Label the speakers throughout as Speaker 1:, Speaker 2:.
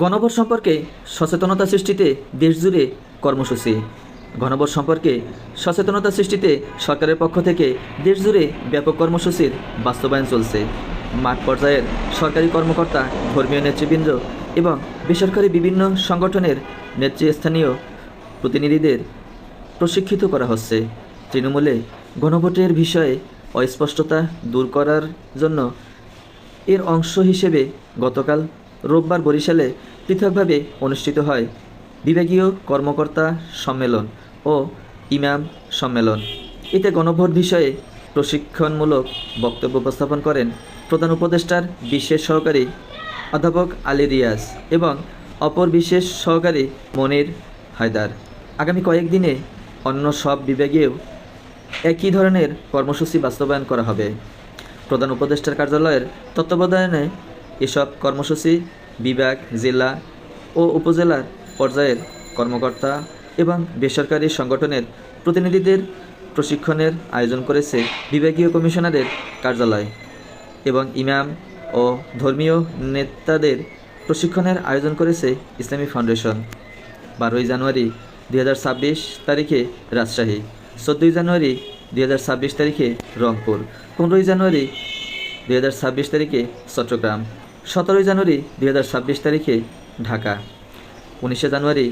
Speaker 1: গণভোট সম্পর্কে সচেতনতা সৃষ্টিতে দেশজুড়ে কর্মসূচি। গণভোট সম্পর্কে সচেতনতা সৃষ্টিতে সরকারের পক্ষ থেকে দেশজুড়ে ব্যাপক কর্মসূচির বাস্তবায়ন চলছে। মাঠ পর্যায়ের সরকারি কর্মকর্তা, ধর্মীয় নেতৃবৃন্দ এবং বেসরকারি বিভিন্ন সংগঠনের নেতৃস্থানীয় প্রতিনিধিদের প্রশিক্ষিত করা হচ্ছে। তৃণমূলে গণভোটের বিষয়ে অস্পষ্টতা দূর করার জন্য এর অংশ হিসেবে গতকাল রোববার বরিশালে পৃথকভাবে অনুষ্ঠিত হয় বিভাগীয় কর্মকর্তা সম্মেলন ও ইমাম সম্মেলন। এতে গণভোট বিষয়ে প্রশিক্ষণমূলক বক্তব্য উপস্থাপন করেন প্রধান উপদেষ্টার বিশেষ সহকারী অধ্যাপক আলী রিয়াজ এবং অপর বিশেষ সহকারী মনির হায়দার। আগামী কয়েকদিনে অন্য সব বিভাগেও একই ধরনের কর্মসূচি বাস্তবায়ন করা হবে। প্রধান উপদেষ্টার কার্যালয়ের তত্ত্বাবধানে এসব কর্মসূচি বিভাগ, জেলা ও উপজেলার পর্যায়ের কর্মকর্তা এবং বেসরকারি সংগঠনের প্রতিনিধিদের প্রশিক্ষণের আয়োজন করেছে বিভাগীয় কমিশনারের কার্যালয় এবং ইমাম ও ধর্মীয় নেতাদের প্রশিক্ষণের আয়োজন করেছে ইসলামী ফাউন্ডেশন। 12 জানুয়ারি 2026 তারিখে রাজশাহী, 14 জানুয়ারি 2026 তারিখে রংপুর, 15 জানুয়ারি 2026 তারিখে চট্টগ্রাম, 17 জানুয়ারি 2026 তারিখে ঢাকা, 19 জানুয়ারি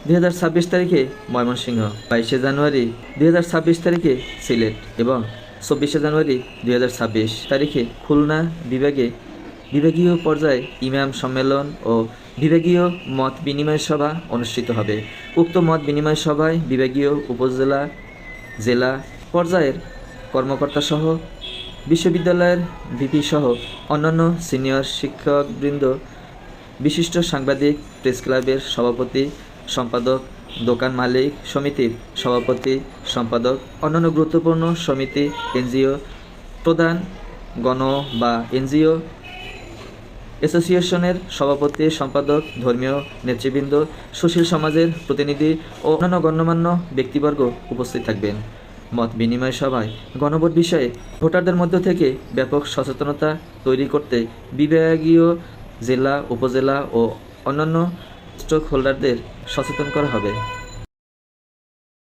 Speaker 1: 2026 তারিখে ময়মনসিংহ, 22 জানুয়ারি 2026 তারিখে সিলেট এবং 24 জানুয়ারি 2026 তারিখে খুলনা বিভাগে বিভাগীয় পর্যায়ে ইমাম সম্মেলন ও বিভাগীয় মত বিনিময় সভা অনুষ্ঠিত হবে। উক্ত মত বিনিময় সভায় বিভাগীয়, উপজেলা, জেলা পর্যায়ের কর্মকর্তাসহ বিশ্ববিদ্যালয়ের ভিপি সহ অন্যান্য সিনিয়র শিক্ষকবৃন্দ, বিশিষ্ট সাংবাদিক, প্রেস ক্লাবের সভাপতি সম্পাদক, দোকান মালিক সমিতির সভাপতি সম্পাদক, অন্যান্য গুরুত্বপূর্ণ সমিতি, এনজিও প্রধান, গণ বা এনজিও অ্যাসোসিয়েশনের সভাপতি সম্পাদক, ধর্মীয় নেতৃবৃন্দ, সুশীল সমাজের প্রতিনিধি ও অন্যান্য গণ্যমান্য ব্যক্তিবর্গ উপস্থিত থাকবেন। মত বিনিময় সভায় গণভোট বিষয়ে ভোটারদের মধ্য থেকে ব্যাপক সচেতনতা তৈরি করতে বিভাগীয়, জেলা, উপজেলা ও অন্যান্য স্টেক হোল্ডারদের সচেতন করা হবে।